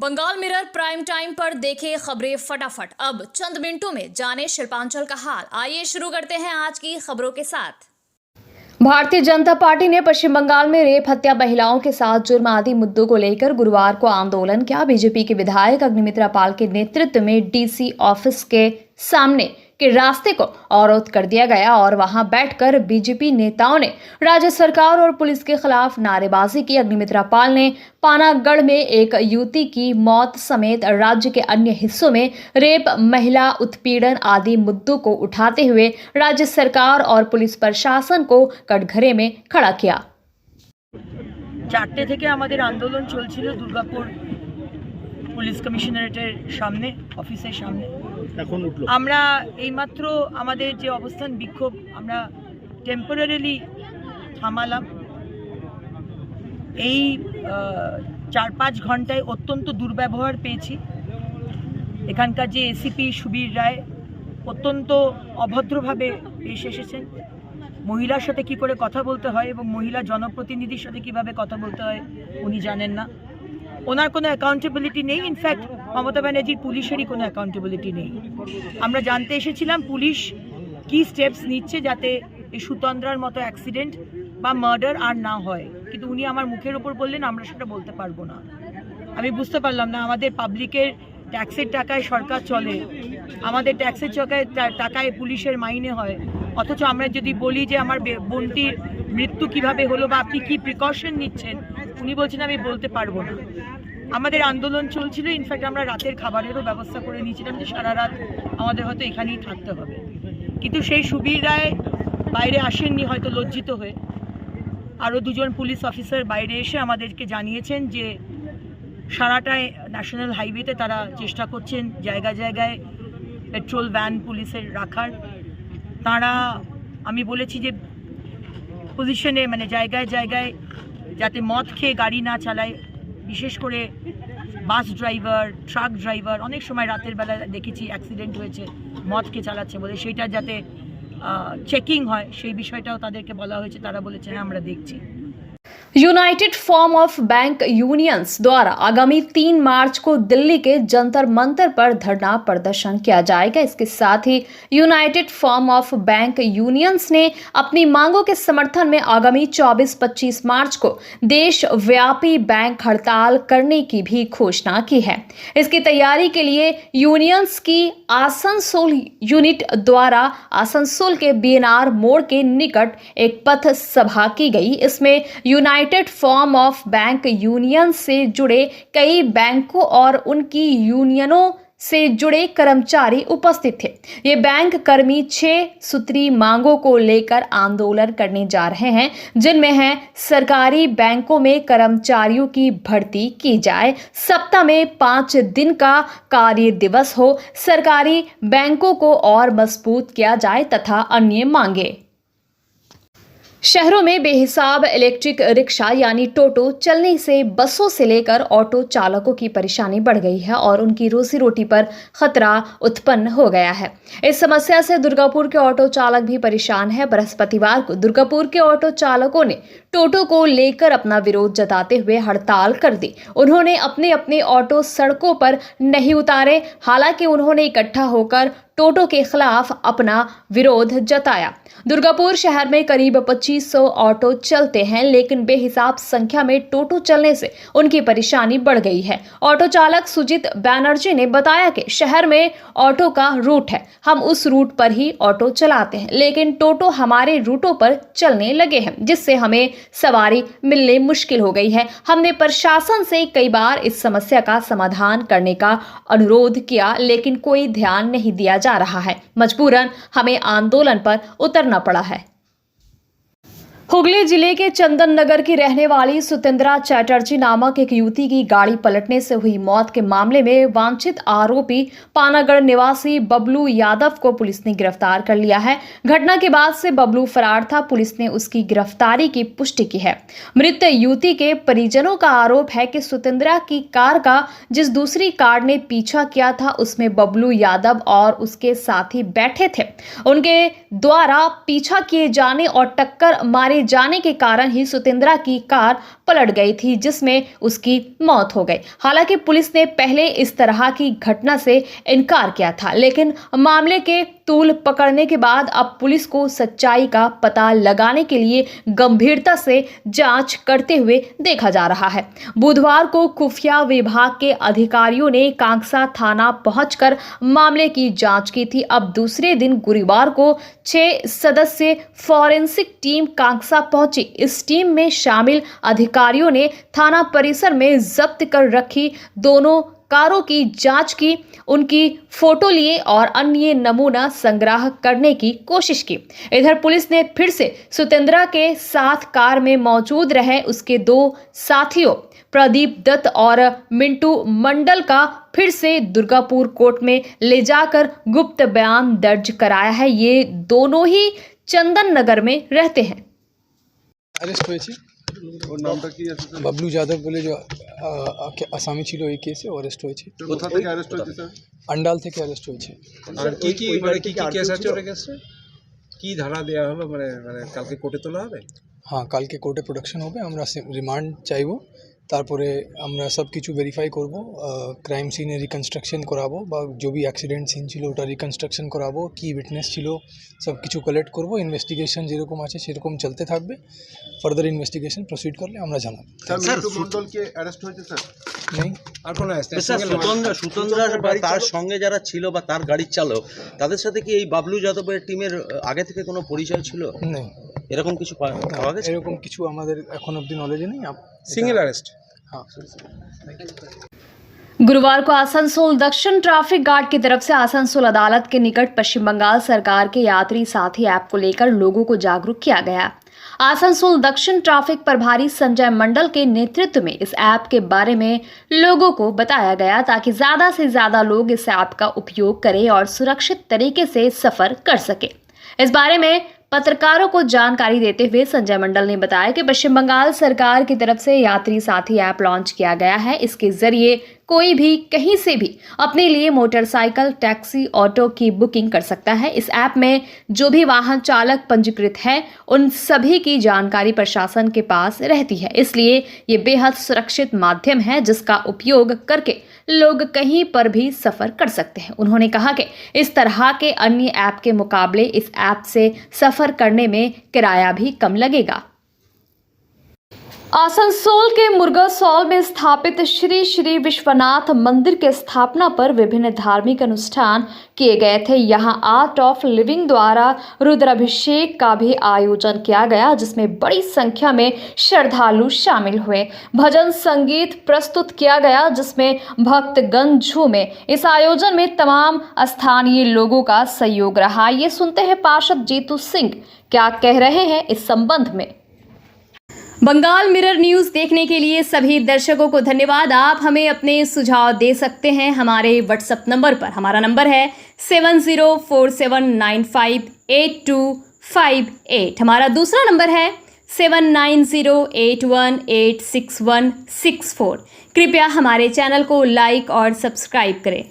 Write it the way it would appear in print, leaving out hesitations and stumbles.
Bengal mirror prime time पर देखें खबरें फटाफट। अब चंद मिनटों में जाने शिल्पांचल का हाल। आइए शुरू करते हैं आज की खबरों के साथ। भारतीय जनता पार्टी ने पश्चिम बंगाल में रेप, हत्या, महिलाओं के साथ जुर्म आदि मुद्दों को लेकर गुरुवार को आंदोलन किया। बीजेपी के विधायक अग्निमित्रा पाल के नेतृत्व में डीसी ऑफिस के सामने के रास्ते को अवरोध कर दिया गया और वहां बैठकर बीजेपी नेताओं ने राज्य सरकार और पुलिस के खिलाफ नारेबाजी की। अग्निमित्रा पाल ने पानागढ़ में एक युवती की मौत समेत राज्य के अन्य हिस्सों में रेप, महिला उत्पीड़न आदि मुद्दों को उठाते हुए राज्य सरकार और पुलिस प्रशासन को कटघरे में खड़ा किया। 4টে থেকে আমাদের আন্দোলন চলছিল দুর্গাপুর পুলিশ কমিশনারেটের সামনে, অফিসের সামনে। এখন উঠলো আমরা এইমাত্র আমাদের যে অবস্থান বিক্ষোভ আমরা টেম্পোরারিলি থামালাম। এই 4-5 ঘন্টায় অত্যন্ত দুর্ব্যবহার পেয়েছি। এখানকার যে এসিপি সুবীর রায় অত্যন্ত অভদ্রভাবে পেশ এসেছেন। মহিলার সাথে কি করে কথা বলতে হয় এবং মহিলা জনপ্রতিনিধির সাথে কিভাবে কথা বলতে হয় উনি জানেন না। ওনার কোনো অ্যাকাউন্টেবিলিটি নেই। ইনফ্যাক্ট মমতা ব্যানার্জির পুলিশেরই কোনো অ্যাকাউন্টেবিলিটি নেই। আমরা জানতে এসেছিলাম পুলিশ কি স্টেপস নিচ্ছে যাতে এই সুতন্দ্রার মতো অ্যাক্সিডেন্ট বা মার্ডার আর না হয়, কিন্তু উনি আমার মুখের ওপর বললেন আমরা সেটা বলতে পারবো না। আমি বুঝতে পারলাম না, আমাদের পাবলিকের ট্যাক্সের টাকায় সরকার চলে, আমাদের ট্যাক্সের টাকায় পুলিশের মাইনে হয়, অথচ আমরা যদি বলি যে আমার বোনটির মৃত্যু কিভাবে হলো বা আপনি কি প্রিকশন নিচ্ছেন, উনি বলছেন আমি বলতে পারবো না। আমাদের আন্দোলন চলছিল। ইনফ্যাক্ট আমরা রাতের খাবারেরও ব্যবস্থা করে নিয়েছিলাম যে সারা রাত আমাদের হয়তো এখানেই থাকতে হবে, কিন্তু সেই সুবীর রায় বাইরে আসেননি, হয়তো লজ্জিত হয়ে। আরও 2জন পুলিশ অফিসার বাইরে এসে আমাদেরকে জানিয়েছেন যে সারাটায় ন্যাশনাল হাইওয়েতে তারা চেষ্টা করছেন জায়গায় জায়গায় পেট্রোল ভ্যান পুলিশের রাখার। তারা আমি বলেছি যে পজিশনে মানে জায়গায় জায়গায় যাতে মদ খেয়ে গাড়ি না চালায়, বিশেষ করে বাস ড্রাইভার, ট্রাক ড্রাইভার, অনেক সময় রাতের বেলা দেখেছি অ্যাক্সিডেন্ট হয়েছে মদ খেয়ে চালাচ্ছে বলে, সেইটা যাতে চেকিং হয় সেই বিষয়টাও তাদেরকে বলা হয়েছে। তারা বলেছে হ্যাঁ আমরা দেখছি। United forum of bank unions द्वारा आगामी 3 मार्च को दिल्ली के जंतर मंतर पर धरना प्रदर्शन किया जाएगा। इसके साथ ही united forum of bank unions ने अपनी मांगों के समर्थन में आगामी 24-25 मार्च को देशव्यापी बैंक हड़ताल करने की भी घोषणा की है। इसकी तैयारी के लिए यूनियंस की आसनसोल यूनिट द्वारा आसनसोल के बीएनआर मोड़ के निकट एक पथ सभा की गई। इसमें United forum of bank union से जुड़े कई बैंकों और उनकी यूनियनों से जुड़े कर्मचारी उपस्थित थे। ये बैंक कर्मी 6 सूत्री मांगों को लेकर आंदोलन करने जा रहे हैं, जिनमें है सरकारी बैंकों में कर्मचारियों की भर्ती की जाए, सप्ताह में 5 दिन का कार्य दिवस हो, सरकारी बैंकों को और मजबूत किया जाए तथा अन्य मांगे। शहरों में बेहिसाब इलेक्ट्रिक रिक्शा यानी टोटो चलने से बसों से लेकर ऑटो चालकों की परेशानी बढ़ गई है और उनकी रोजी रोटी पर खतरा उत्पन्न हो गया है। इस समस्या से दुर्गापुर के ऑटो चालक भी परेशान है। बृहस्पतिवार को दुर्गापुर के ऑटो चालकों ने टोटो को लेकर अपना विरोध जताते हुए हड़ताल कर दी। उन्होंने अपने अपने ऑटो सड़कों पर नहीं उतारे, हालांकि उन्होंने इकट्ठा होकर टोटो के खिलाफ अपना विरोध जताया। दुर्गापुर शहर में करीब 2500 ऑटो चलते हैं, लेकिन बेहिसाब संख्या में टोटो चलने से उनकी परेशानी बढ़ गई है। ऑटो चालक सुजीत बैनर्जी ने बताया कि शहर में ऑटो का रूट है, हम उस रूट पर ही ऑटो चलाते हैं, लेकिन टोटो हमारे रूटों पर चलने लगे हैं, जिससे हमें सवारी मिलने मुश्किल हो गई है। हमने प्रशासन से कई बार इस समस्या का समाधान करने का अनुरोध किया, लेकिन कोई ध्यान नहीं दिया जा रहा है। मजबूरन हमें आंदोलन पर उतरना पड़ा है। हुगली जिले के चंदन नगर की रहने वाली सुतेंद्रा चैटर्जी नामक एक युवती की गाड़ी पलटने से हुई मौत के मामले में वांछित आरोपी पानागढ़ निवासी बबलू यादव को पुलिस ने गिरफ्तार कर लिया है। घटना के बाद से बबलू फरार था। पुलिस ने उसकी गिरफ्तारी की पुष्टि की है। मृत युवती के परिजनों का आरोप है कि सुतेंद्रा की कार का जिस दूसरी कार ने पीछा किया था उसमें बबलू यादव और उसके साथी बैठे थे। उनके द्वारा पीछा किए जाने और टक्कर मारे जाने के कारण ही सुतेंद्रा की कार पलट गई थी, जिसमें उसकी मौत हो गई। हालांकि पुलिस ने पहले इस तरह की घटना से इनकार किया था, लेकिन मामले के तूल पकड़ने के बाद अब पुलिस को सच्चाई का पता लगाने के लिए गंभीरता से जांच करते हुए देखा जा रहा है। बुधवार को खुफिया विभाग के अधिकारियों ने कांगसा थाना पहुंचकर मामले की जांच की थी। अब दूसरे दिन गुरुवार को 6 सदस्यीय फॉरेंसिक टीम कांगसा पहुंची। इस टीम में शामिल अधिकारियों ने थाना परिसर में जब्त कर रखी दोनों कारों की जांच की, उनकी फोटो लिए और अन्य नमूना संग्रह करने की कोशिश की। इधर पुलिस ने फिर से सुतेंद्रा के साथ कार में मौजूद रहे उसके 2 साथियों प्रदीप दत्त और मिंटू मंडल का फिर से दुर्गापुर कोर्ट में ले जाकर गुप्त बयान दर्ज कराया है। ये दोनों ही चंदन नगर में रहते हैं। अरेस्ट হয়েছে ওর নামটা কি আছে স্যার? বাবলু যাদব বলে যে আসামি ছিল এই কেসে অ্যারেস্ট হয়েছে। কোথা থেকে অ্যারেস্ট হয়েছে স্যার? আন্ডাল থেকে অ্যারেস্ট হয়েছে। আর কি কি মানে কি কেস আছে ওর কাছে? কি ধারা দেয়া হলো মানে কালকে কোর্টে তোলা হবে? হ্যাঁ, কালকে কোর্টে প্রোডাকশন হবে। আমরা রিমান্ড চাইবো, তারপরে আমরা সব কিছু ভেরিফাই করব, ক্রাইম সিনে রিকনস্ট্রাকশন করাবো বা जो भी অ্যাক্সিডেন্ট সিন ছিল ওটা রিকনস্ট্রাকশন করাবো, কি উইটনেস ছিল সব কিছু কালেক্ট করব। ইনভেস্টিগেশন যেরকম আছে সেরকম চলতে থাকবে। ফার্দার ইনভেস্টিগেশন প্রসিড করলে আমরা জানাবো। স্যার মিন্টু মন্ডল কে অ্যারেস্ট হয়েছে স্যার? নেই, আর কোন সুতন্দ্রার বা তার সঙ্গে যারা ছিল বা তার গাড়ির চালক, তাদের সাথে কি এই বাবলু যাদবের টিমের আগে থেকে কোনো পরিচয় ছিল? নেই, এরকম কিছু পাওয়া গেছে? এরকম কিছু আমাদের এখন অবধি নলেজে নেই। Single arrest. हाँ। गुरुवार को आसनसोल दक्षिण ट्रैफिक गार्ड की तरफ से आसनसोल अदालत के निकट पश्चिम बंगाल सरकार के यात्री साथी ऐप को लेकर लोगों को जागरूक किया गया। आसनसोल दक्षिण ट्रैफिक प्रभारी संजय मंडल के नेतृत्व में इस ऐप के बारे में लोगों को बताया गया ताकि ज्यादा से ज्यादा लोग इस ऐप का उपयोग करें और सुरक्षित तरीके से सफर कर सके। इस बारे में पत्रकारों को जानकारी देते हुए संजय मंडल ने बताया कि पश्चिम बंगाल सरकार की तरफ से यात्री साथी ऐप लॉन्च किया गया है। इसके जरिए कोई भी कहीं से भी अपने लिए मोटरसाइकिल, टैक्सी, ऑटो की बुकिंग कर सकता है। इस ऐप में जो भी वाहन चालक पंजीकृत हैं, उन सभी की जानकारी प्रशासन के पास रहती है। इसलिए ये बेहद सुरक्षित माध्यम है जिसका उपयोग करके लोग कहीं पर भी सफर कर सकते हैं। उन्होंने कहा कि इस तरह के अन्य ऐप के मुकाबले इस ऐप से सफर करने में किराया भी कम लगेगा। आसनसोल के मुर्गासौल में स्थापित श्री श्री विश्वनाथ मंदिर के स्थापना पर विभिन्न धार्मिक अनुष्ठान किए गए थे। यहाँ आर्ट ऑफ लिविंग द्वारा रुद्राभिषेक का भी आयोजन किया गया, जिसमें बड़ी संख्या में श्रद्धालु शामिल हुए। भजन संगीत प्रस्तुत किया गया, जिसमें भक्तगण झूमे। इस आयोजन में तमाम स्थानीय लोगों का सहयोग रहा। ये सुनते हैं पार्षद जीतू सिंह क्या कह रहे हैं इस संबंध में। बंगाल मिरर न्यूज़ देखने के लिए सभी दर्शकों को धन्यवाद। आप हमें अपने सुझाव दे सकते हैं हमारे व्हाट्सएप नंबर पर। हमारा नंबर है 7047958258। हमारा दूसरा नंबर है 7908186164। कृपया हमारे चैनल को लाइक और सब्सक्राइब करें।